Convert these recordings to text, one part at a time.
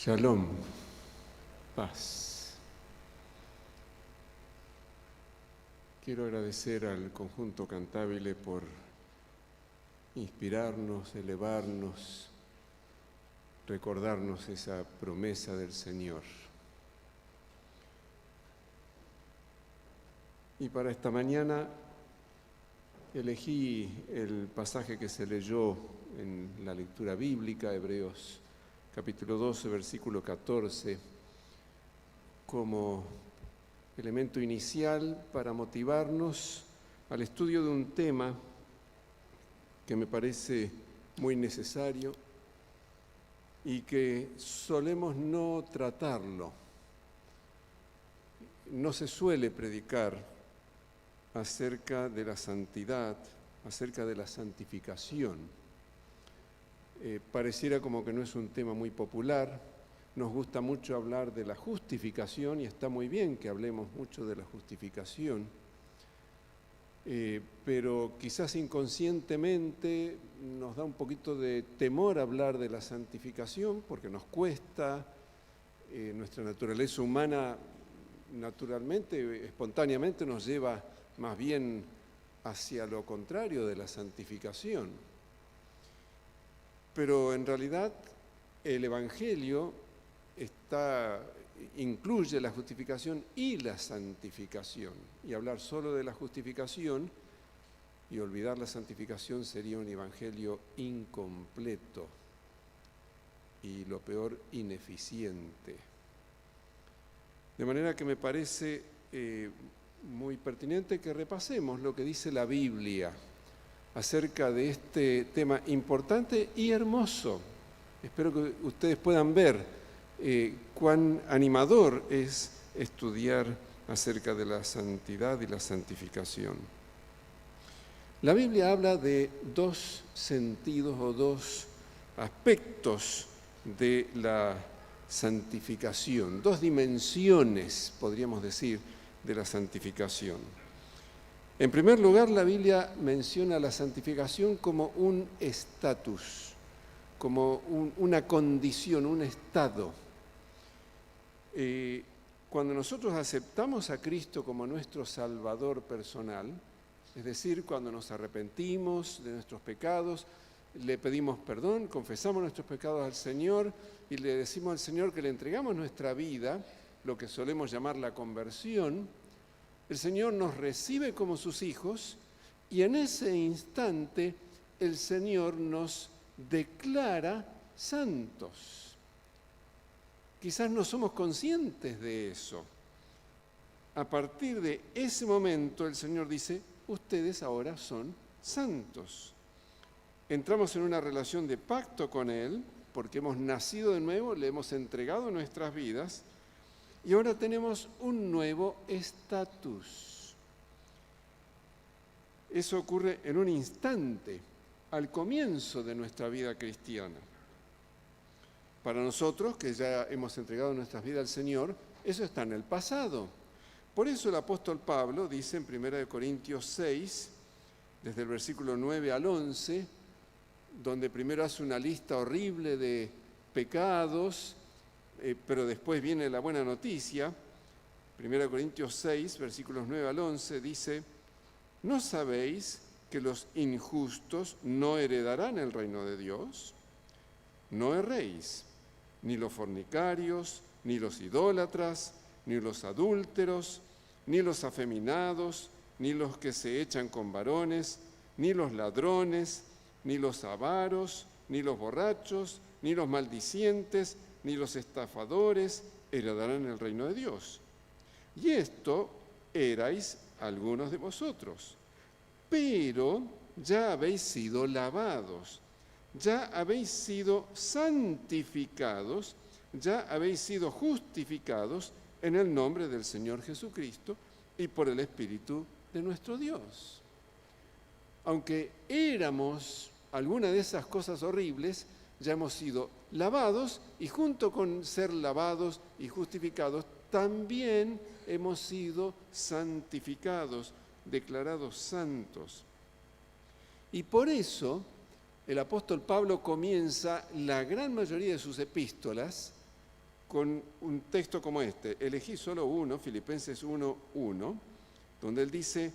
Shalom, paz. Quiero agradecer al conjunto cantabile por inspirarnos, elevarnos, recordarnos esa promesa del Señor. Y para esta mañana elegí el pasaje que se leyó en la lectura bíblica, Hebreos capítulo 12, versículo 14, como elemento inicial para motivarnos al estudio de un tema que me parece muy necesario y que solemos no tratarlo. No se suele predicar acerca de la santidad, acerca de la santificación. Pareciera como que no es un tema muy popular. Nos gusta mucho hablar de la justificación y está muy bien que hablemos mucho de la justificación, pero quizás inconscientemente nos da un poquito de temor hablar de la santificación porque nos cuesta. Nuestra naturaleza humana naturalmente, espontáneamente nos lleva más bien hacia lo contrario de la santificación. Pero en realidad el Evangelio incluye la justificación y la santificación. Y hablar solo de la justificación y olvidar la santificación sería un Evangelio incompleto y, lo peor, ineficiente. De manera que me parece muy pertinente que repasemos lo que dice la Biblia acerca de este tema importante y hermoso. Espero que ustedes puedan ver cuán animador es estudiar acerca de la santidad y la santificación. La Biblia habla de dos sentidos o dos aspectos de la santificación, dos dimensiones, podríamos decir, de la santificación. En primer lugar, la Biblia menciona la santificación como un estatus, como una condición, un estado. Cuando nosotros aceptamos a Cristo como nuestro Salvador personal, es decir, cuando nos arrepentimos de nuestros pecados, le pedimos perdón, confesamos nuestros pecados al Señor y le decimos al Señor que le entregamos nuestra vida, lo que solemos llamar la conversión, el Señor nos recibe como sus hijos y en ese instante el Señor nos declara santos. Quizás no somos conscientes de eso. A partir de ese momento el Señor dice, ustedes ahora son santos. Entramos en una relación de pacto con Él porque hemos nacido de nuevo, le hemos entregado nuestras vidas. Y ahora tenemos un nuevo estatus. Eso ocurre en un instante, al comienzo de nuestra vida cristiana. Para nosotros, que ya hemos entregado nuestras vidas al Señor, eso está en el pasado. Por eso el apóstol Pablo dice en 1 Corintios 6, desde el versículo 9 al 11, donde primero hace una lista horrible de pecados, pero después viene la buena noticia. 1 Corintios 6, versículos 9 al 11, dice, ¿no sabéis que los injustos no heredarán el reino de Dios? No erréis, ni los fornicarios, ni los idólatras, ni los adúlteros, ni los afeminados, ni los que se echan con varones, ni los ladrones, ni los avaros, ni los borrachos, ni los maldicientes, ni los estafadores heredarán el reino de Dios. Y esto erais algunos de vosotros, pero ya habéis sido lavados, ya habéis sido santificados, ya habéis sido justificados en el nombre del Señor Jesucristo y por el Espíritu de nuestro Dios. Aunque éramos alguna de esas cosas horribles, ya hemos sido lavados y junto con ser lavados y justificados, también hemos sido santificados, declarados santos. Y por eso el apóstol Pablo comienza la gran mayoría de sus epístolas con un texto como este. Elegí solo uno, Filipenses 1:1, donde él dice: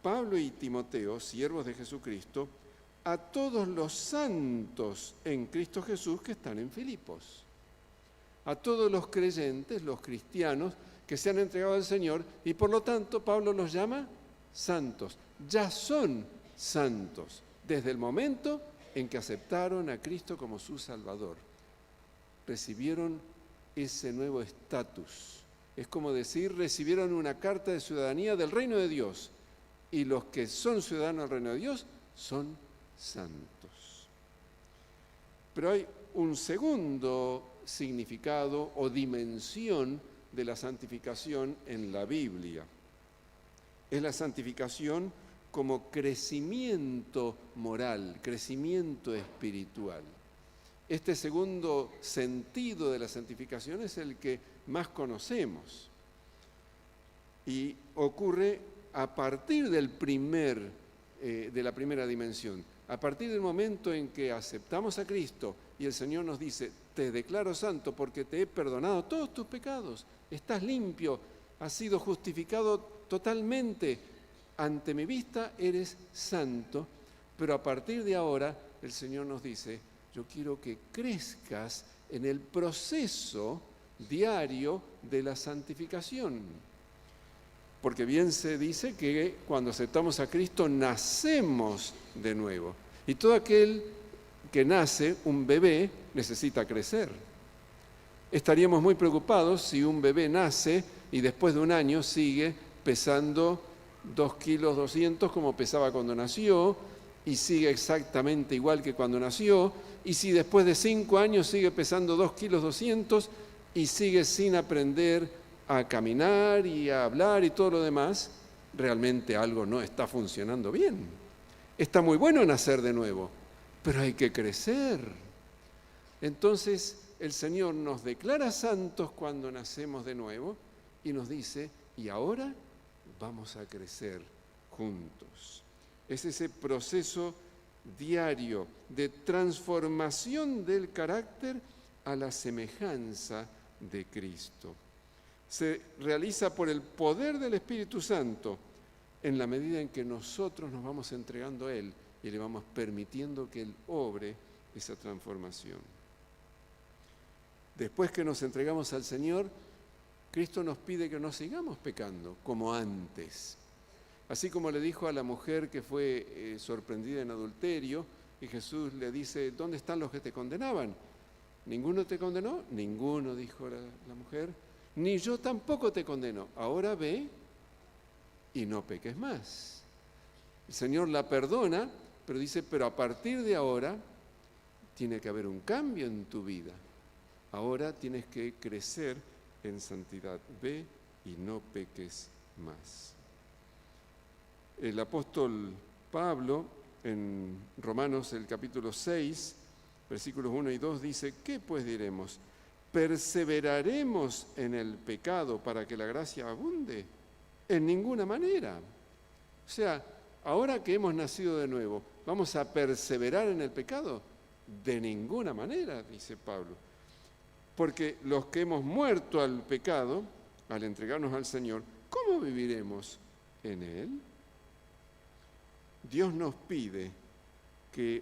Pablo y Timoteo, siervos de Jesucristo, a todos los santos en Cristo Jesús que están en Filipos. A todos los creyentes, los cristianos, que se han entregado al Señor, y por lo tanto Pablo los llama santos. Ya son santos desde el momento en que aceptaron a Cristo como su Salvador. Recibieron ese nuevo estatus. Es como decir, recibieron una carta de ciudadanía del reino de Dios, y los que son ciudadanos del reino de Dios son santos. Pero hay un segundo significado o dimensión de la santificación en la Biblia. Es la santificación como crecimiento moral, crecimiento espiritual. Este segundo sentido de la santificación es el que más conocemos y ocurre a partir de la primera dimensión. A partir del momento en que aceptamos a Cristo y el Señor nos dice: te declaro santo porque te he perdonado todos tus pecados, estás limpio, has sido justificado totalmente, ante mi vista eres santo, pero a partir de ahora el Señor nos dice: yo quiero que crezcas en el proceso diario de la santificación. Porque bien se dice que cuando aceptamos a Cristo nacemos de nuevo. Y todo aquel que nace, un bebé, necesita crecer. Estaríamos muy preocupados si un bebé nace y después de un año sigue pesando 2 kilos 200 como pesaba cuando nació, y sigue exactamente igual que cuando nació, y si después de 5 años sigue pesando 2 kilos 200 y sigue sin aprender a caminar y a hablar y todo lo demás, realmente algo no está funcionando bien. Está muy bueno nacer de nuevo, pero hay que crecer. Entonces el Señor nos declara santos cuando nacemos de nuevo y nos dice: y ahora vamos a crecer juntos. Es ese proceso diario de transformación del carácter a la semejanza de Cristo. Se realiza por el poder del Espíritu Santo en la medida en que nosotros nos vamos entregando a Él y le vamos permitiendo que Él obre esa transformación. Después que nos entregamos al Señor, Cristo nos pide que no sigamos pecando como antes. Así como le dijo a la mujer que fue sorprendida en adulterio, y Jesús le dice: ¿dónde están los que te condenaban? ¿Ninguno te condenó? Ninguno, dijo la mujer. Ni yo tampoco te condeno. Ahora ve y no peques más. El Señor la perdona, pero dice: pero a partir de ahora tiene que haber un cambio en tu vida. Ahora tienes que crecer en santidad. Ve y no peques más. El apóstol Pablo, en Romanos el capítulo 6, versículos 1 y 2, dice: ¿qué pues diremos? ¿Perseveraremos en el pecado para que la gracia abunde? En ninguna manera. O sea, ahora que hemos nacido de nuevo, ¿vamos a perseverar en el pecado? De ninguna manera, dice Pablo. Porque los que hemos muerto al pecado, al entregarnos al Señor, ¿cómo viviremos en Él? Dios nos pide que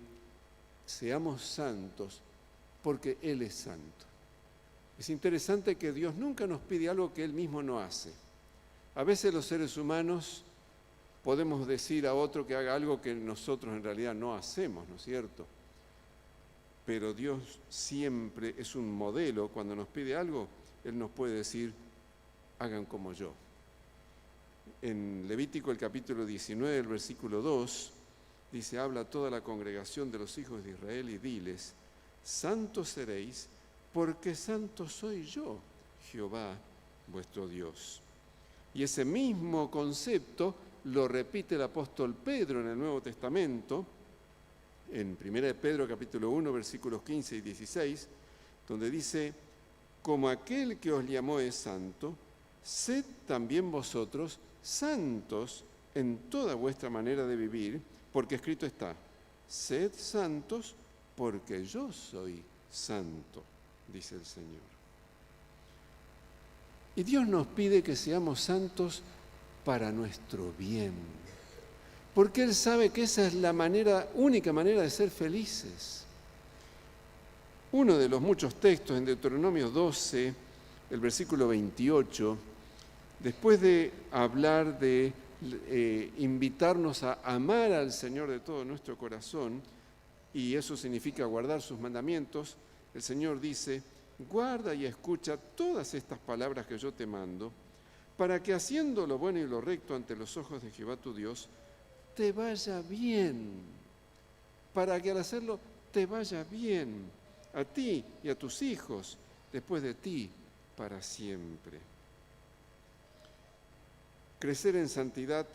seamos santos porque Él es santo. Es interesante que Dios nunca nos pide algo que Él mismo no hace. A veces los seres humanos podemos decir a otro que haga algo que nosotros en realidad no hacemos, ¿no es cierto? Pero Dios siempre es un modelo. Cuando nos pide algo, Él nos puede decir: hagan como yo. En Levítico el capítulo 19, el versículo 2, dice: habla a toda la congregación de los hijos de Israel y diles: santos seréis, porque santo soy yo, Jehová vuestro Dios. Y ese mismo concepto lo repite el apóstol Pedro en el Nuevo Testamento, en 1 Pedro capítulo 1, versículos 15 y 16, donde dice: como aquel que os llamó es santo, sed también vosotros santos en toda vuestra manera de vivir, porque escrito está: sed santos porque yo soy santo, dice el Señor. Y Dios nos pide que seamos santos para nuestro bien, porque Él sabe que esa es la única manera de ser felices. Uno de los muchos textos en Deuteronomio 12, el versículo 28, después de hablar de invitarnos a amar al Señor de todo nuestro corazón, y eso significa guardar sus mandamientos, el Señor dice: guarda y escucha todas estas palabras que yo te mando, para que haciendo lo bueno y lo recto ante los ojos de Jehová tu Dios, te vaya bien. Para que al hacerlo te vaya bien, a ti y a tus hijos, después de ti, para siempre. Crecer en santidad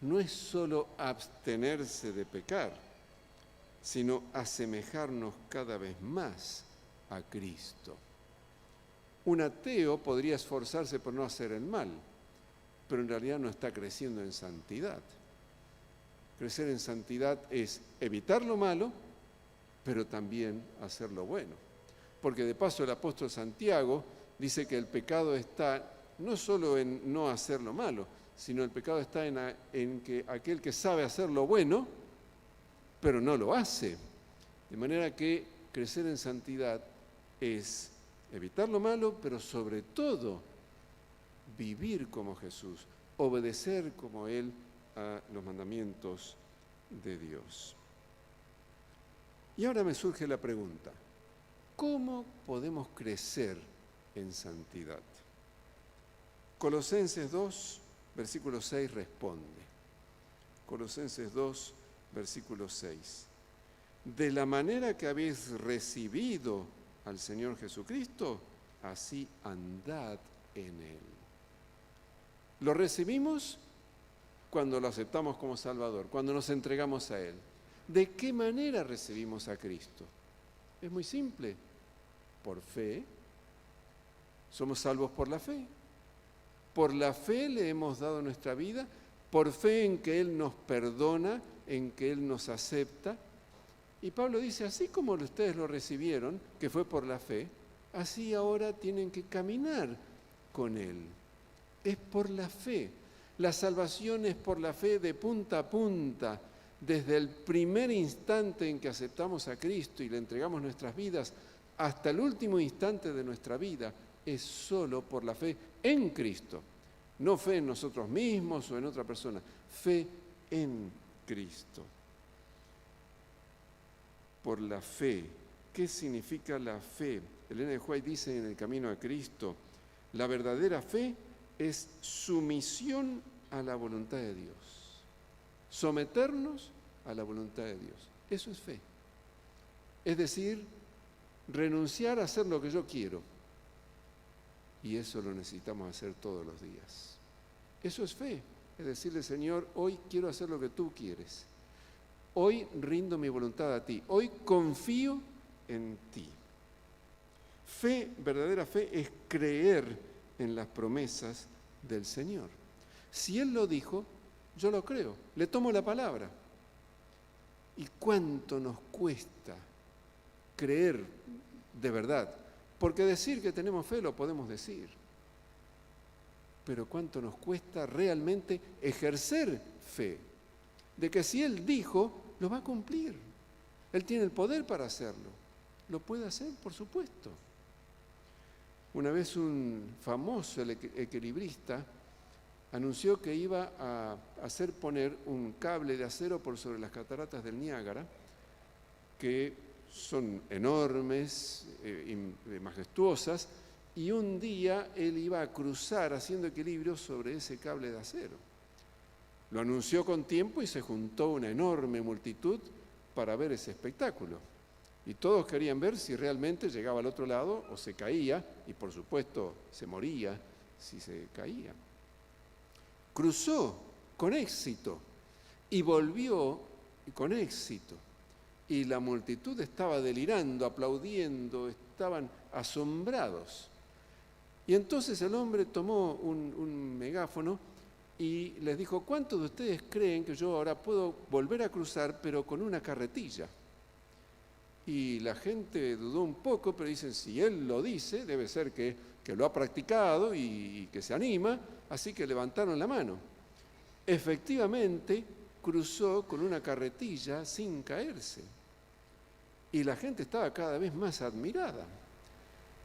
no es solo abstenerse de pecar, sino asemejarnos cada vez más a Cristo. Un ateo podría esforzarse por no hacer el mal, pero en realidad no está creciendo en santidad. Crecer en santidad es evitar lo malo, pero también hacer lo bueno. Porque de paso el apóstol Santiago dice que el pecado está no solo en no hacer lo malo, sino el pecado está en que aquel que sabe hacer lo bueno, pero no lo hace. De manera que crecer en santidad es evitar lo malo, pero sobre todo vivir como Jesús, obedecer como Él a los mandamientos de Dios. Y ahora me surge la pregunta: ¿cómo podemos crecer en santidad? Colosenses 2, versículo 6 responde. Colosenses 2, versículo 6. De la manera que habéis recibido al Señor Jesucristo, así andad en Él. Lo recibimos cuando lo aceptamos como Salvador, cuando nos entregamos a Él. ¿De qué manera recibimos a Cristo? Es muy simple. Por fe. Somos salvos por la fe. Por la fe le hemos dado nuestra vida, por fe en que Él nos perdona, en que Él nos acepta. Y Pablo dice, así como ustedes lo recibieron, que fue por la fe, así ahora tienen que caminar con Él. Es por la fe. La salvación es por la fe de punta a punta. Desde el primer instante en que aceptamos a Cristo y le entregamos nuestras vidas, hasta el último instante de nuestra vida, es solo por la fe en Cristo. No fe en nosotros mismos o en otra persona, fe en Cristo. Por la fe. ¿Qué significa la fe? Elena de White dice en El Camino a Cristo, la verdadera fe es sumisión a la voluntad de Dios. Someternos a la voluntad de Dios. Eso es fe. Es decir, renunciar a hacer lo que yo quiero. Y eso lo necesitamos hacer todos los días. Eso es fe. Es decirle, Señor, hoy quiero hacer lo que tú quieres. Hoy rindo mi voluntad a ti. Hoy confío en ti. Fe, verdadera fe, es creer en las promesas del Señor. Si Él lo dijo, yo lo creo, le tomo la palabra. ¿Y cuánto nos cuesta creer de verdad? Porque decir que tenemos fe lo podemos decir. Pero ¿cuánto nos cuesta realmente ejercer fe? De que si Él dijo, lo va a cumplir. Él tiene el poder para hacerlo. ¿Lo puede hacer? Por supuesto. Una vez un famoso equilibrista anunció que iba a hacer poner un cable de acero por sobre las cataratas del Niágara, que son enormes, majestuosas, y un día él iba a cruzar haciendo equilibrio sobre ese cable de acero. Lo anunció con tiempo y se juntó una enorme multitud para ver ese espectáculo. Y todos querían ver si realmente llegaba al otro lado o se caía, y por supuesto se moría si se caía. Cruzó con éxito y volvió con éxito. Y la multitud estaba delirando, aplaudiendo, estaban asombrados. Y entonces el hombre tomó un megáfono y les dijo, ¿cuántos de ustedes creen que yo ahora puedo volver a cruzar, pero con una carretilla? Y la gente dudó un poco, pero dicen, si él lo dice, debe ser que que lo ha practicado y que se anima, así que levantaron la mano. Efectivamente, cruzó con una carretilla sin caerse. Y la gente estaba cada vez más admirada.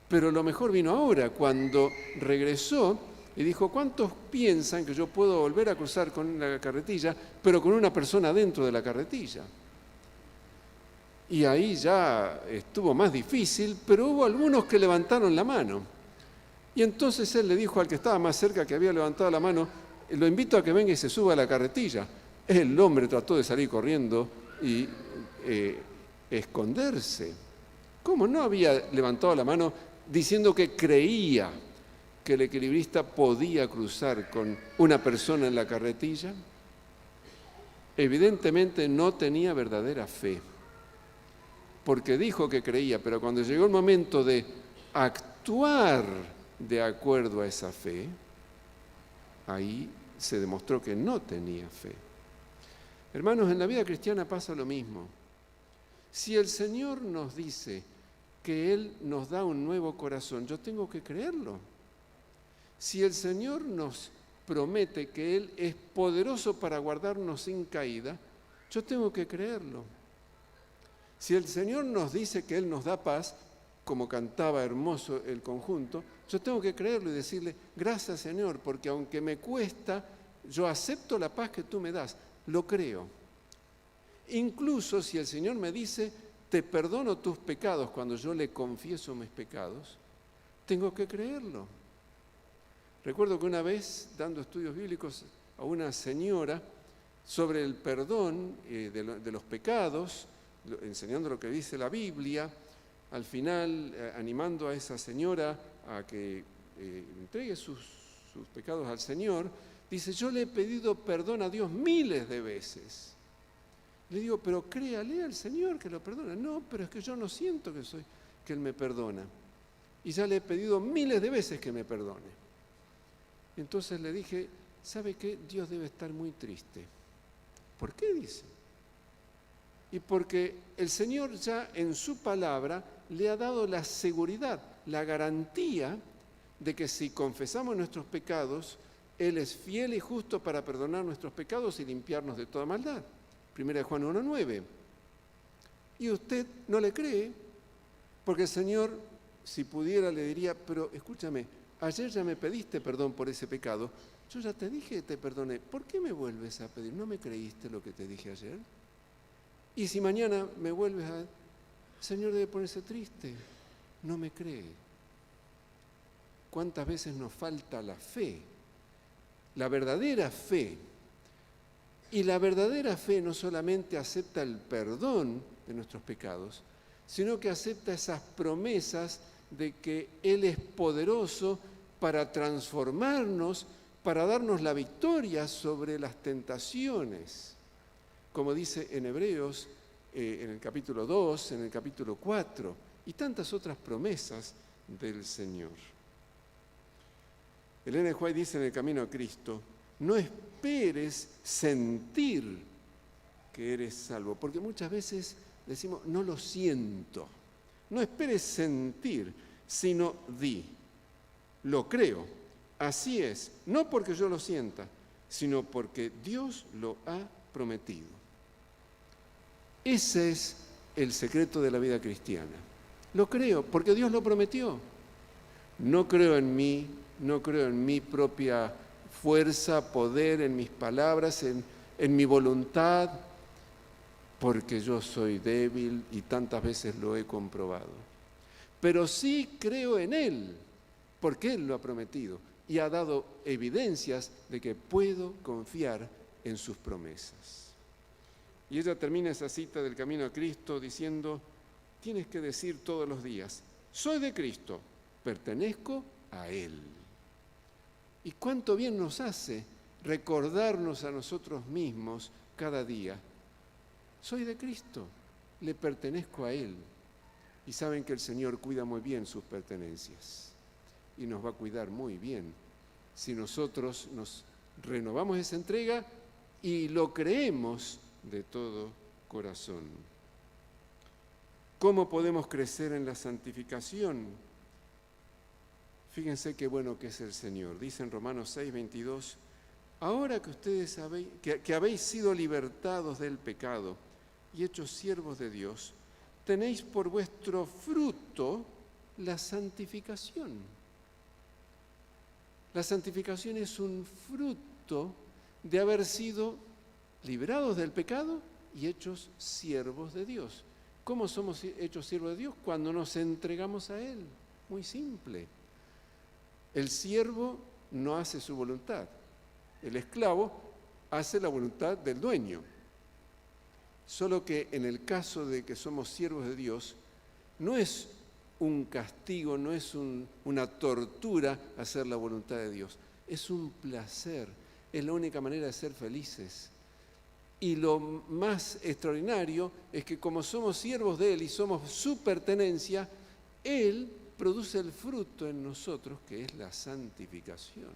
Pero lo mejor vino ahora, cuando regresó y dijo, ¿cuántos piensan que yo puedo volver a cruzar con la carretilla, pero con una persona dentro de la carretilla? Y ahí ya estuvo más difícil, pero hubo algunos que levantaron la mano. Y entonces él le dijo al que estaba más cerca, que había levantado la mano, lo invito a que venga y se suba a la carretilla. El hombre trató de salir corriendo y esconderse. ¿Cómo no había levantado la mano diciendo que creía que el equilibrista podía cruzar con una persona en la carretilla? Evidentemente no tenía verdadera fe, porque dijo que creía, pero cuando llegó el momento de actuar de acuerdo a esa fe, ahí se demostró que no tenía fe. Hermanos, en la vida cristiana pasa lo mismo. Si el Señor nos dice que Él nos da un nuevo corazón, yo tengo que creerlo. Si el Señor nos promete que Él es poderoso para guardarnos sin caída, yo tengo que creerlo. Si el Señor nos dice que Él nos da paz, como cantaba hermoso el conjunto, yo tengo que creerlo y decirle, gracias Señor, porque aunque me cuesta, yo acepto la paz que tú me das, lo creo. Incluso si el Señor me dice, te perdono tus pecados cuando yo le confieso mis pecados, tengo que creerlo. Recuerdo que una vez, dando estudios bíblicos a una señora sobre el perdón de los pecados, enseñando lo que dice la Biblia, al final animando a esa señora a que entregue sus pecados al Señor, dice, yo le he pedido perdón a Dios miles de veces. Le digo, pero créale al Señor que lo perdona. No, pero es que yo no siento que Él me perdona. Y ya le he pedido miles de veces que me perdone. Entonces le dije, ¿sabe qué? Dios debe estar muy triste. ¿Por qué? Dice. Y porque el Señor ya en su palabra le ha dado la seguridad, la garantía de que si confesamos nuestros pecados, Él es fiel y justo para perdonar nuestros pecados y limpiarnos de toda maldad. 1 Juan 1:9. Y usted no le cree, porque el Señor, si pudiera, le diría, pero escúchame, ayer ya me pediste perdón por ese pecado, yo ya te dije que te perdoné, ¿por qué me vuelves a pedir? ¿No me creíste lo que te dije ayer? Y si mañana me vuelves a... El Señor debe ponerse triste, no me cree. ¿Cuántas veces nos falta la fe? La verdadera fe. Y la verdadera fe no solamente acepta el perdón de nuestros pecados, sino que acepta esas promesas de que Él es poderoso para transformarnos, para darnos la victoria sobre las tentaciones. Como dice en Hebreos, en el capítulo 2, en el capítulo 4, y tantas otras promesas del Señor. Ellen White dice en El Camino a Cristo, no esperes sentir que eres salvo, porque muchas veces decimos, no lo siento. No esperes sentir, sino di, lo creo, así es, no porque yo lo sienta, sino porque Dios lo ha prometido. Ese es el secreto de la vida cristiana. Lo creo, porque Dios lo prometió. No creo en mí, no creo en mi propia fuerza, poder, en mis palabras, en mi voluntad, porque yo soy débil y tantas veces lo he comprobado. Pero sí creo en Él, porque Él lo ha prometido y ha dado evidencias de que puedo confiar en sus promesas. Y ella termina esa cita del Camino a Cristo diciendo, tienes que decir todos los días, soy de Cristo, pertenezco a Él. Y cuánto bien nos hace recordarnos a nosotros mismos cada día, soy de Cristo, le pertenezco a Él. Y saben que el Señor cuida muy bien sus pertenencias y nos va a cuidar muy bien si nosotros nos renovamos esa entrega y lo creemos de todo corazón. ¿Cómo podemos crecer en la santificación? Fíjense qué bueno que es el Señor. Dice en Romanos 6, 22, ahora que ustedes que habéis sido libertados del pecado y hechos siervos de Dios, tenéis por vuestro fruto la santificación. La santificación es un fruto de haber sido liberados del pecado y hechos siervos de Dios. ¿Cómo somos hechos siervos de Dios? Cuando nos entregamos a Él. Muy simple. El siervo no hace su voluntad. El esclavo hace la voluntad del dueño. Solo que en el caso de que somos siervos de Dios, no es un castigo, no es una tortura hacer la voluntad de Dios. Es un placer, es la única manera de ser felices. Y lo más extraordinario es que como somos siervos de Él y somos su pertenencia, Él produce el fruto en nosotros, que es la santificación.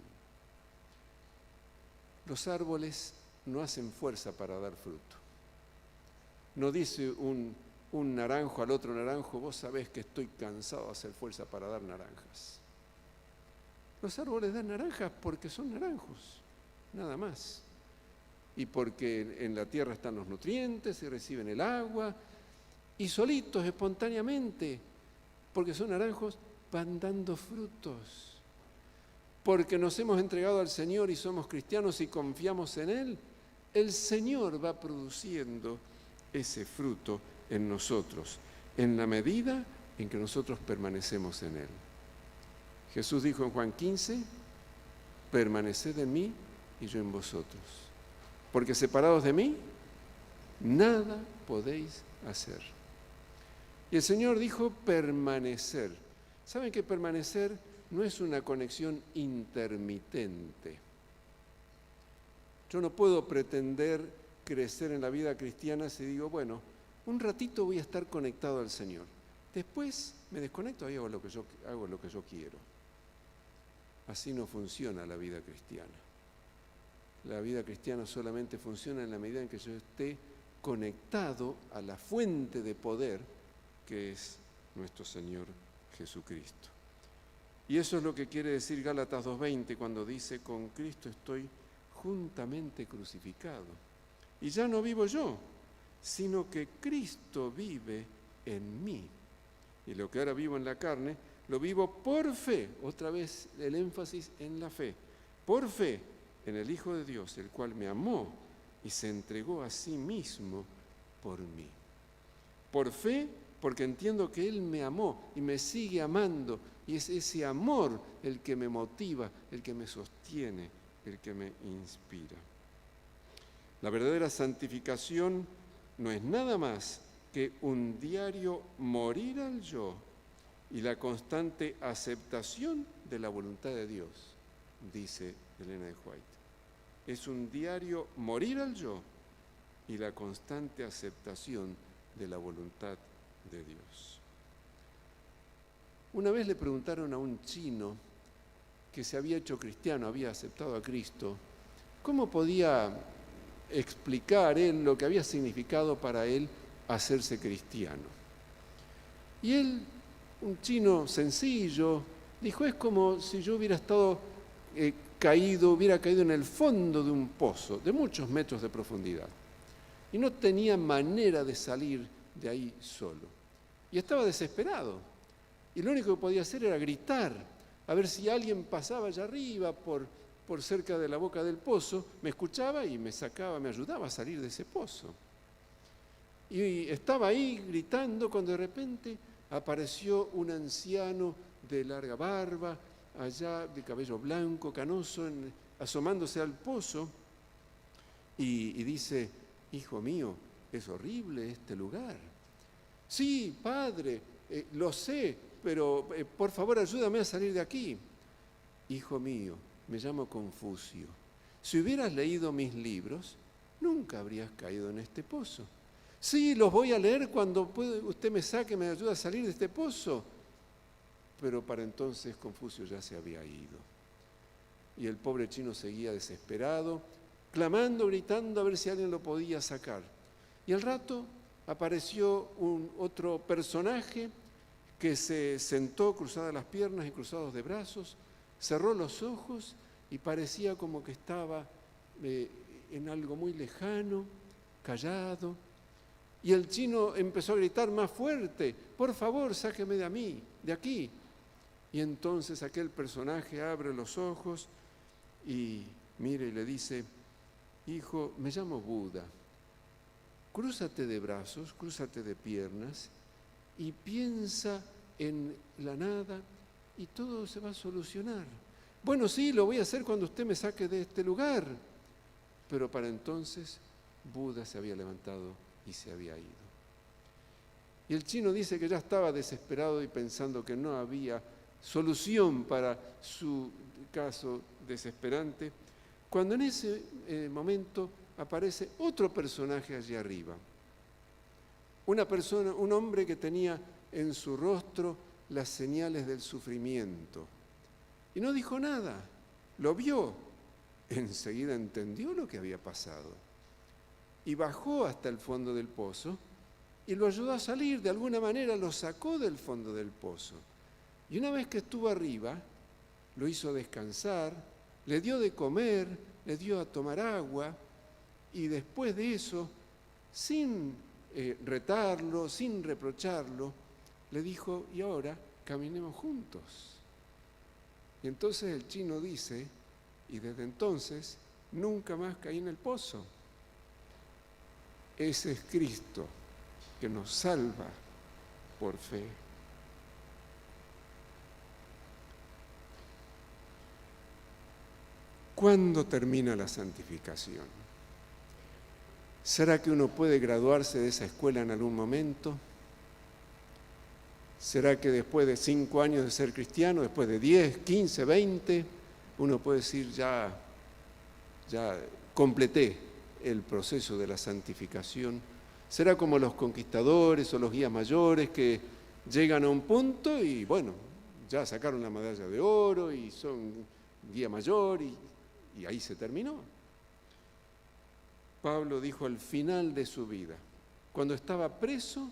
Los árboles no hacen fuerza para dar fruto. No dice un naranjo al otro naranjo, vos sabés que estoy cansado de hacer fuerza para dar naranjas. Los árboles dan naranjas porque son naranjos, nada más. Y porque en la tierra están los nutrientes y reciben el agua, y solitos, espontáneamente, porque son naranjos, van dando frutos. Porque nos hemos entregado al Señor y somos cristianos y confiamos en Él, el Señor va produciendo ese fruto en nosotros, en la medida en que nosotros permanecemos en Él. Jesús dijo en Juan 15, permaneced en mí y yo en vosotros, porque separados de mí, nada podéis hacer. Y el Señor dijo permanecer. ¿Saben que permanecer no es una conexión intermitente? Yo no puedo pretender crecer en la vida cristiana si digo, bueno, un ratito voy a estar conectado al Señor. Después me desconecto y hago lo que yo quiero. Así no funciona la vida cristiana. La vida cristiana solamente funciona en la medida en que yo esté conectado a la fuente de poder que es nuestro Señor Jesucristo. Y eso es lo que quiere decir Gálatas 2:20 cuando dice, con Cristo estoy juntamente crucificado. Y ya no vivo yo, sino que Cristo vive en mí. Y lo que ahora vivo en la carne, lo vivo por fe. Otra vez el énfasis en la fe. Por fe en el Hijo de Dios, el cual me amó y se entregó a sí mismo por mí. Por fe, porque entiendo que Él me amó y me sigue amando. Y es ese amor el que me motiva, el que me sostiene, el que me inspira. La verdadera santificación no es nada más que un diario morir al yo y la constante aceptación de la voluntad de Dios, dice Elena de White. Es un diario morir al yo y la constante aceptación de la voluntad de Dios. Una vez le preguntaron a un chino que se había hecho cristiano, había aceptado a Cristo, ¿cómo podía explicar él lo que había significado para él hacerse cristiano? Y él, un chino sencillo, dijo, es como si yo hubiera caído en el fondo de un pozo de muchos metros de profundidad y no tenía manera de salir de ahí solo. Y estaba desesperado. Y lo único que podía hacer era gritar, a ver si alguien pasaba allá arriba por cerca de la boca del pozo, me escuchaba y me ayudaba a salir de ese pozo. Y estaba ahí gritando cuando de repente apareció un anciano de larga barba, allá de cabello blanco, canoso, asomándose al pozo, y dice, hijo mío, es horrible este lugar. Sí, padre, lo sé, pero por favor ayúdame a salir de aquí. Hijo mío, me llamo Confucio. Si hubieras leído mis libros, nunca habrías caído en este pozo. Sí, los voy a leer cuando usted me saque, me ayude a salir de este pozo. Pero para entonces Confucio ya se había ido. Y el pobre chino seguía desesperado, clamando, gritando a ver si alguien lo podía sacar. Y al rato apareció otro personaje que se sentó cruzadas las piernas y cruzados de brazos, cerró los ojos y parecía como que estaba en algo muy lejano, callado. Y el chino empezó a gritar más fuerte: por favor, sáqueme de aquí. Y entonces aquel personaje abre los ojos y mira y le dice: hijo, me llamo Buda. Crúzate de brazos, crúzate de piernas y piensa en la nada y todo se va a solucionar. Bueno, sí, lo voy a hacer cuando usted me saque de este lugar. Pero para entonces Buda se había levantado y se había ido. Y el chino dice que ya estaba desesperado y pensando que no había solución para su caso desesperante, cuando en ese momento aparece otro personaje allí arriba. Una persona, un hombre que tenía en su rostro las señales del sufrimiento. Y no dijo nada, lo vio. Enseguida entendió lo que había pasado. Y bajó hasta el fondo del pozo y lo ayudó a salir. De alguna manera lo sacó del fondo del pozo. Y una vez que estuvo arriba, lo hizo descansar, le dio de comer, le dio a tomar agua. Y después de eso, sin retarlo, sin reprocharlo, le dijo: y ahora caminemos juntos. Y entonces el chino dice: y desde entonces nunca más caí en el pozo. Ese es Cristo que nos salva por fe. ¿Cuándo termina la santificación? ¿Será que uno puede graduarse de esa escuela en algún momento? ¿Será que después de 5 años de ser cristiano, después de 10, 15, 20, uno puede decir: ya completé el proceso de la santificación? ¿Será como los conquistadores o los guías mayores que llegan a un punto y bueno, ya sacaron la medalla de oro y son guía mayor y ahí se terminó? Pablo dijo al final de su vida, cuando estaba preso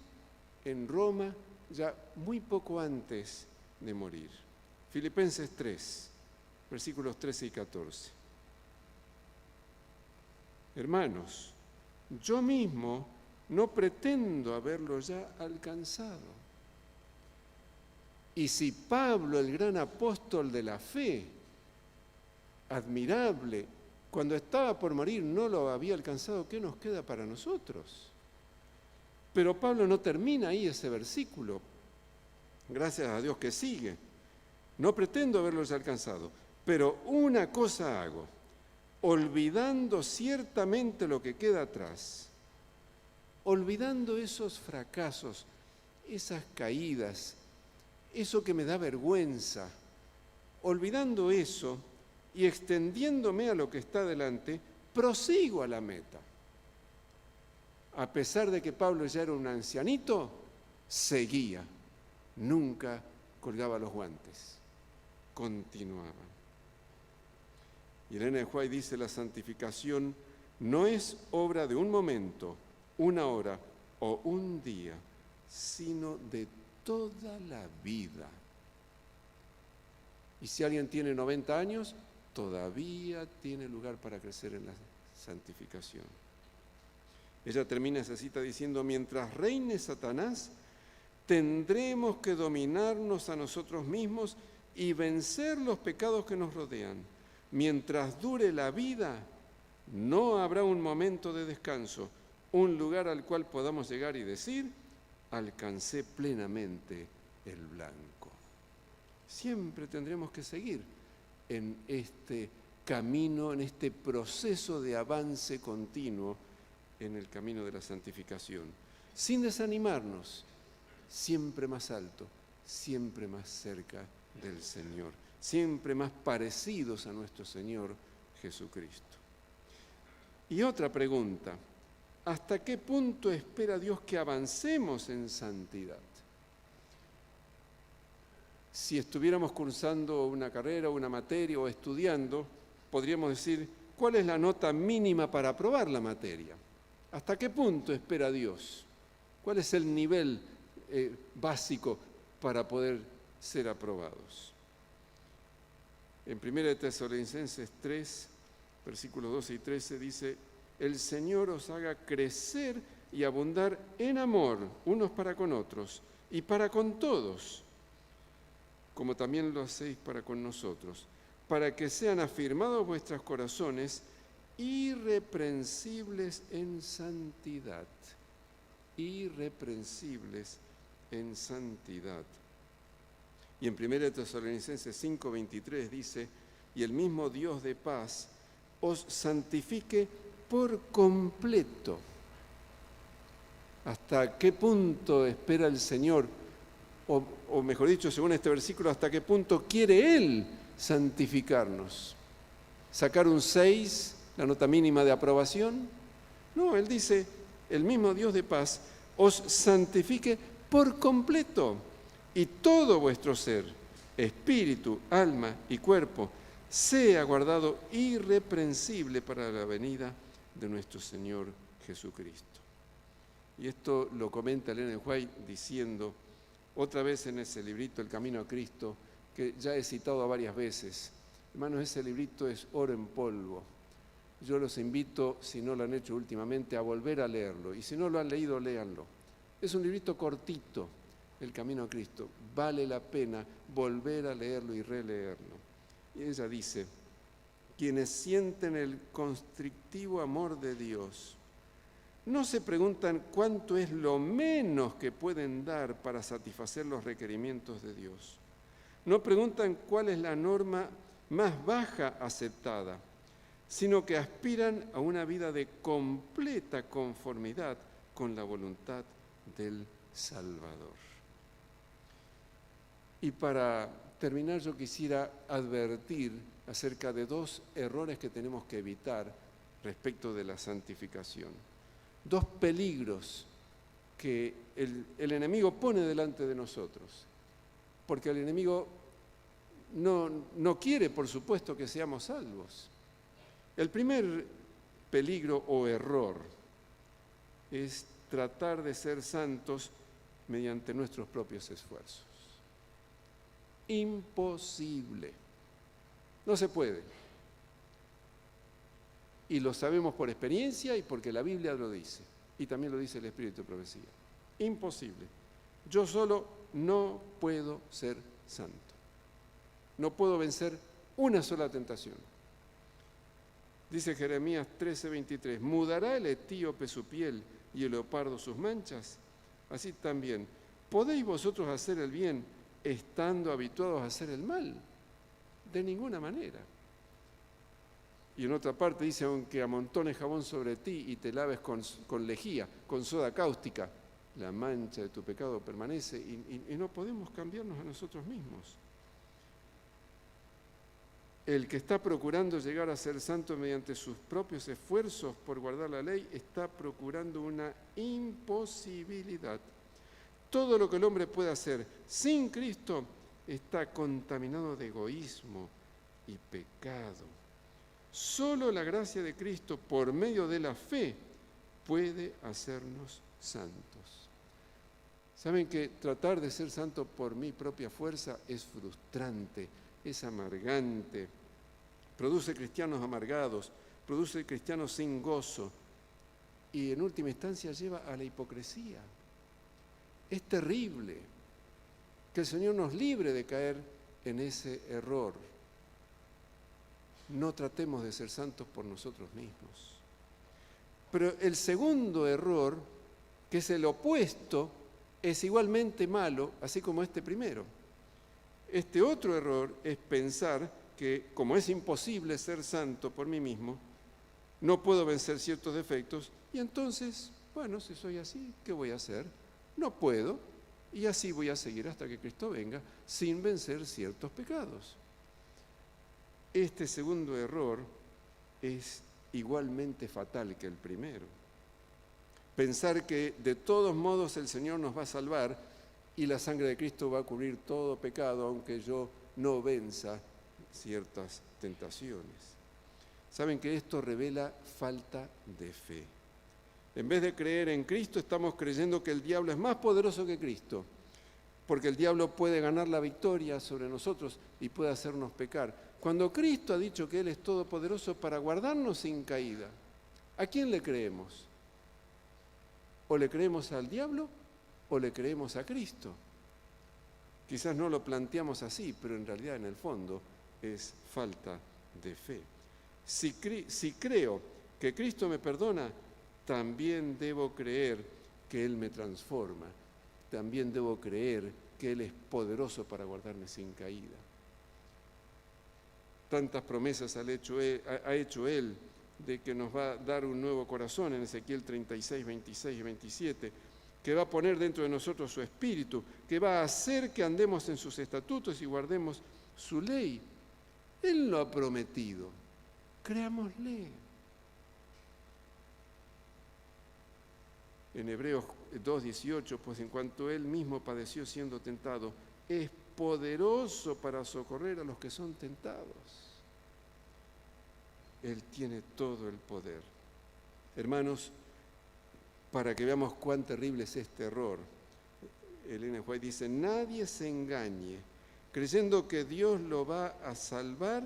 en Roma, ya muy poco antes de morir. Filipenses 3, versículos 13 y 14. Hermanos, yo mismo no pretendo haberlo ya alcanzado. Y si Pablo, el gran apóstol de la fe, admirable, cuando estaba por morir no lo había alcanzado, ¿qué nos queda para nosotros? Pero Pablo no termina ahí ese versículo. Gracias a Dios que sigue. No pretendo haberlos alcanzado, pero una cosa hago, olvidando ciertamente lo que queda atrás, olvidando esos fracasos, esas caídas, eso que me da vergüenza, olvidando eso y extendiéndome a lo que está delante, prosigo a la meta. A pesar de que Pablo ya era un ancianito, seguía, nunca colgaba los guantes, continuaba. Y Elena de White dice: la santificación no es obra de un momento, una hora o un día, sino de toda la vida. Y si alguien tiene 90 años, todavía tiene lugar para crecer en la santificación. Ella termina esa cita diciendo: mientras reine Satanás, tendremos que dominarnos a nosotros mismos y vencer los pecados que nos rodean. Mientras dure la vida, no habrá un momento de descanso, un lugar al cual podamos llegar y decir: alcancé plenamente el blanco. Siempre tendremos que seguir en este camino, en este proceso de avance continuo en el camino de la santificación, sin desanimarnos, siempre más alto, siempre más cerca del Señor, siempre más parecidos a nuestro Señor Jesucristo. Y otra pregunta: ¿hasta qué punto espera Dios que avancemos en santidad? Si estuviéramos cursando una carrera, una materia o estudiando, podríamos decir: ¿cuál es la nota mínima para aprobar la materia? ¿Hasta qué punto espera Dios? ¿Cuál es el nivel básico para poder ser aprobados. En 1 Tesalonicenses 3, versículos 12 y 13 dice: el Señor os haga crecer y abundar en amor unos para con otros y para con todos, como también lo hacéis para con nosotros, para que sean afirmados vuestros corazones irreprensibles en santidad. Irreprensibles en santidad. Y en 1 Tesalonicenses 5:23 dice: y el mismo Dios de paz os santifique por completo. ¿Hasta qué punto espera el Señor? O mejor dicho, según este versículo, ¿hasta qué punto quiere Él santificarnos? ¿Sacar un 6, la nota mínima de aprobación? No, Él dice: el mismo Dios de paz os santifique por completo, y todo vuestro ser, espíritu, alma y cuerpo, sea guardado irreprensible para la venida de nuestro Señor Jesucristo. Y esto lo comenta Ellen White diciendo, otra vez en ese librito, El Camino a Cristo, que ya he citado varias veces. Hermanos, ese librito es oro en polvo. Yo los invito, si no lo han hecho últimamente, a volver a leerlo. Y si no lo han leído, léanlo. Es un librito cortito, El Camino a Cristo. Vale la pena volver a leerlo y releerlo. Y ella dice: quienes sienten el constrictivo amor de Dios no se preguntan cuánto es lo menos que pueden dar para satisfacer los requerimientos de Dios. No preguntan cuál es la norma más baja aceptada, sino que aspiran a una vida de completa conformidad con la voluntad del Salvador. Y para terminar, yo quisiera advertir acerca de 2 errores que tenemos que evitar respecto de la santificación. 2 peligros que el enemigo pone delante de nosotros, porque el enemigo no quiere, por supuesto, que seamos salvos. El primer peligro o error es tratar de ser santos mediante nuestros propios esfuerzos. Imposible. No se puede. Y lo sabemos por experiencia y porque la Biblia lo dice. Y también lo dice el Espíritu de Profecía. Imposible. Yo solo no puedo ser santo. No puedo vencer una sola tentación. Dice Jeremías 13:23, ¿mudará el etíope su piel y el leopardo sus manchas? Así también, ¿podéis vosotros hacer el bien estando habituados a hacer el mal? De ninguna manera. Y en otra parte dice, aunque amontones jabón sobre ti y te laves con lejía, con soda cáustica, la mancha de tu pecado permanece y no podemos cambiarnos a nosotros mismos. El que está procurando llegar a ser santo mediante sus propios esfuerzos por guardar la ley está procurando una imposibilidad. Todo lo que el hombre puede hacer sin Cristo está contaminado de egoísmo y pecado. Solo la gracia de Cristo por medio de la fe puede hacernos santos. ¿Saben que tratar de ser santo por mi propia fuerza es frustrante, es amargante? Produce cristianos amargados, produce cristianos sin gozo y en última instancia lleva a la hipocresía. Es terrible. Que el Señor nos libre de caer en ese error. No tratemos de ser santos por nosotros mismos. Pero el segundo error, que es el opuesto, es igualmente malo, así como este primero. Este otro error es pensar que, como es imposible ser santo por mí mismo, no puedo vencer ciertos defectos, y entonces, bueno, si soy así, ¿qué voy a hacer? No puedo, y así voy a seguir hasta que Cristo venga, sin vencer ciertos pecados. Este segundo error es igualmente fatal que el primero. Pensar que de todos modos el Señor nos va a salvar y la sangre de Cristo va a cubrir todo pecado, aunque yo no venza ciertas tentaciones. Saben que esto revela falta de fe. En vez de creer en Cristo, estamos creyendo que el diablo es más poderoso que Cristo. porque el diablo puede ganar la victoria sobre nosotros y puede hacernos pecar. Cuando Cristo ha dicho que Él es todopoderoso para guardarnos sin caída, ¿a quién le creemos? ¿O le creemos al diablo o le creemos a Cristo? Quizás no lo planteamos así, pero en realidad en el fondo es falta de fe. Si creo que Cristo me perdona, también debo creer que Él me transforma. También debo creer que Él es poderoso para guardarme sin caída. Tantas promesas ha hecho Él de que nos va a dar un nuevo corazón en Ezequiel 36, 26 y 27, que va a poner dentro de nosotros su espíritu, que va a hacer que andemos en sus estatutos y guardemos su ley. Él lo ha prometido. Creámosle. En Hebreos 2:18, pues en cuanto Él mismo padeció siendo tentado, es poderoso para socorrer a los que son tentados. Él tiene todo el poder. Hermanos, para que veamos cuán terrible es este error, Elena White dice, nadie se engañe creyendo que Dios lo va a salvar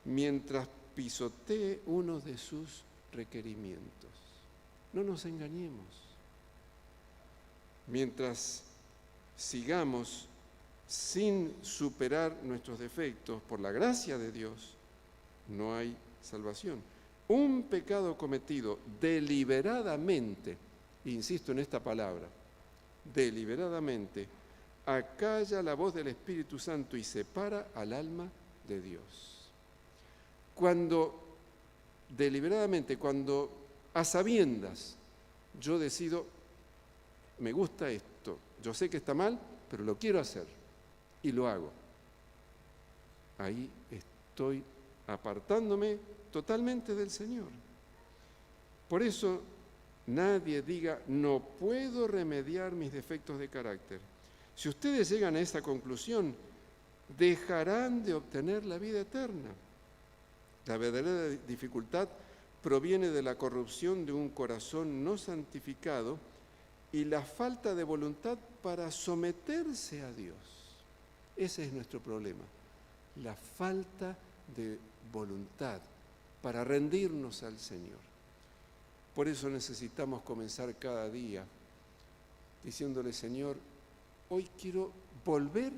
mientras pisotee uno de sus requerimientos. No nos engañemos. Mientras sigamos sin superar nuestros defectos por la gracia de Dios, no hay salvación. Un pecado cometido deliberadamente, insisto en esta palabra, deliberadamente, acalla la voz del Espíritu Santo y separa al alma de Dios. Cuando deliberadamente, cuando a sabiendas yo decido, me gusta esto, yo sé que está mal, pero lo quiero hacer y lo hago, ahí estoy apartándome totalmente del Señor. Por eso nadie diga, no puedo remediar mis defectos de carácter. Si ustedes llegan a esa conclusión, dejarán de obtener la vida eterna. La verdadera dificultad proviene de la corrupción de un corazón no santificado y la falta de voluntad para someterse a Dios. Ese es nuestro problema, la falta de voluntad para rendirnos al Señor. Por eso necesitamos comenzar cada día diciéndole, Señor, hoy quiero volver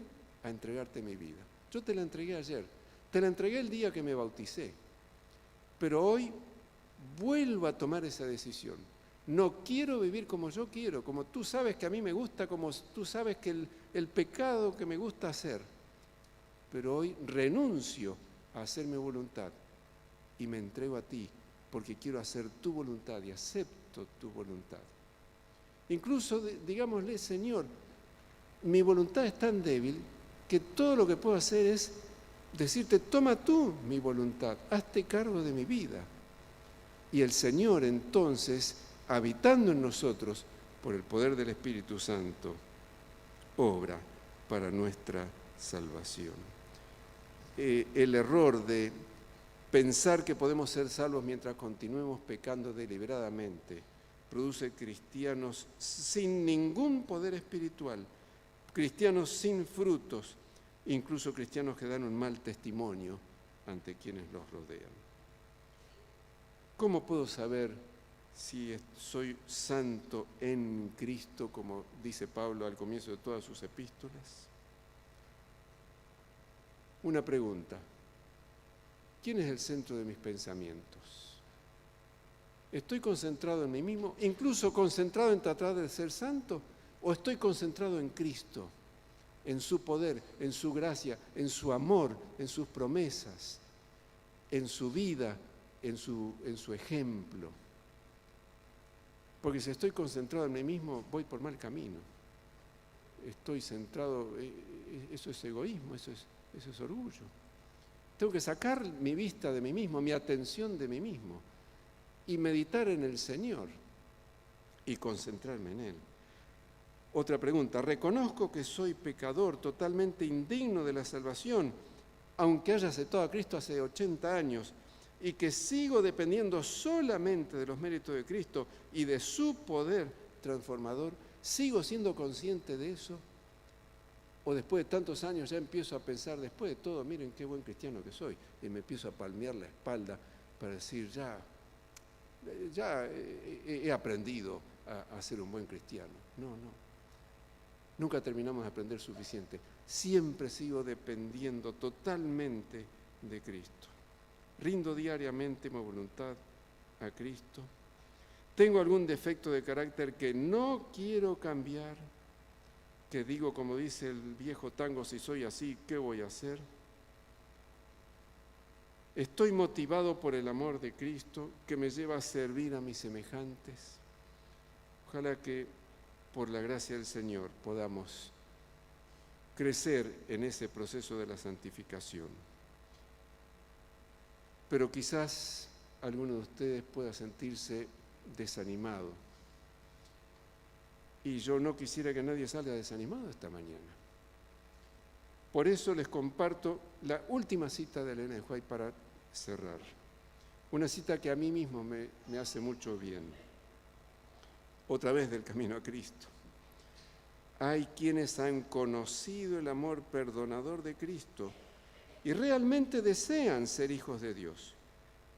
a entregarte mi vida. Yo te la entregué ayer, te la entregué el día que me bauticé, pero hoy vuelvo a tomar esa decisión. No quiero vivir como yo quiero, como tú sabes que a mí me gusta, como tú sabes que el pecado que me gusta hacer, pero hoy renuncio a hacer mi voluntad y me entrego a ti porque quiero hacer tu voluntad y acepto tu voluntad. Incluso digámosle, Señor, mi voluntad es tan débil que todo lo que puedo hacer es decirte, toma tú mi voluntad, hazte cargo de mi vida. Y el Señor entonces, habitando en nosotros por el poder del Espíritu Santo, obra para nuestra salvación. El error de pensar que podemos ser salvos mientras continuemos pecando deliberadamente produce cristianos sin ningún poder espiritual, cristianos sin frutos, incluso cristianos que dan un mal testimonio ante quienes los rodean. ¿Cómo puedo saber si soy santo en Cristo, como dice Pablo al comienzo de todas sus epístolas? Una pregunta. ¿Quién es el centro de mis pensamientos? ¿Estoy concentrado en mí mismo, incluso concentrado en tratar de ser santo? ¿O estoy concentrado en Cristo, en su poder, en su gracia, en su amor, en sus promesas, en su vida, en su ejemplo? Porque si estoy concentrado en mí mismo, voy por mal camino. Estoy centrado, eso es egoísmo, eso es orgullo. Tengo que sacar mi vista de mí mismo, mi atención de mí mismo y meditar en el Señor y concentrarme en Él. Otra pregunta, reconozco que soy pecador, totalmente indigno de la salvación, aunque haya aceptado a Cristo hace 80 años y que sigo dependiendo solamente de los méritos de Cristo y de su poder transformador. ¿Sigo siendo consciente de eso? o después de tantos años ya empiezo a pensar, después de todo, miren qué buen cristiano que soy, y me empiezo a palmear la espalda para decir, ya he aprendido a ser un buen cristiano. No. Nunca terminamos de aprender suficiente. Siempre sigo dependiendo totalmente de Cristo. Rindo diariamente mi voluntad a Cristo. Tengo algún defecto de carácter que no quiero cambiar, que digo, como dice el viejo tango, si soy así, ¿qué voy a hacer? Estoy motivado por el amor de Cristo que me lleva a servir a mis semejantes. Ojalá que por la gracia del Señor podamos crecer en ese proceso de la santificación. Pero quizás alguno de ustedes pueda sentirse desanimado. Y yo no quisiera que nadie salga desanimado esta mañana. Por eso les comparto la última cita de Elena de White para cerrar. Una cita que a mí mismo me hace mucho bien. Otra vez del camino a Cristo. Hay quienes han conocido el amor perdonador de Cristo y realmente desean ser hijos de Dios.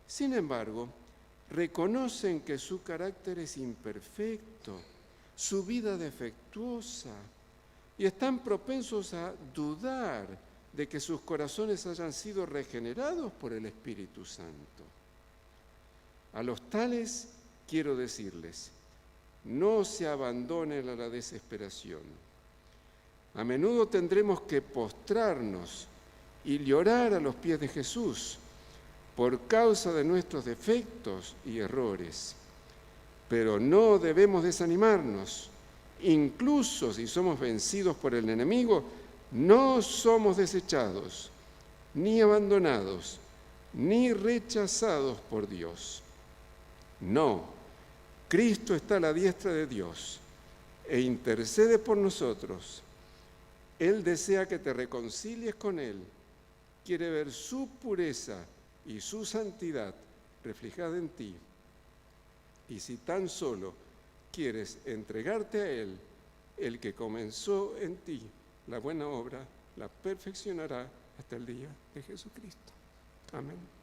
Sin embargo, reconocen que su carácter es imperfecto, su vida defectuosa, y están propensos a dudar de que sus corazones hayan sido regenerados por el Espíritu Santo. A los tales quiero decirles, no se abandonen a la desesperación. A menudo tendremos que postrarnos y llorar a los pies de Jesús por causa de nuestros defectos y errores. Pero no debemos desanimarnos. Incluso si somos vencidos por el enemigo, no somos desechados, ni abandonados, ni rechazados por Dios. No, Cristo está a la diestra de Dios e intercede por nosotros. Él desea que te reconcilies con Él, quiere ver su pureza y su santidad reflejada en ti. Y si tan solo quieres entregarte a Él, el que comenzó en ti la buena obra, la perfeccionará hasta el día de Jesucristo. Amén.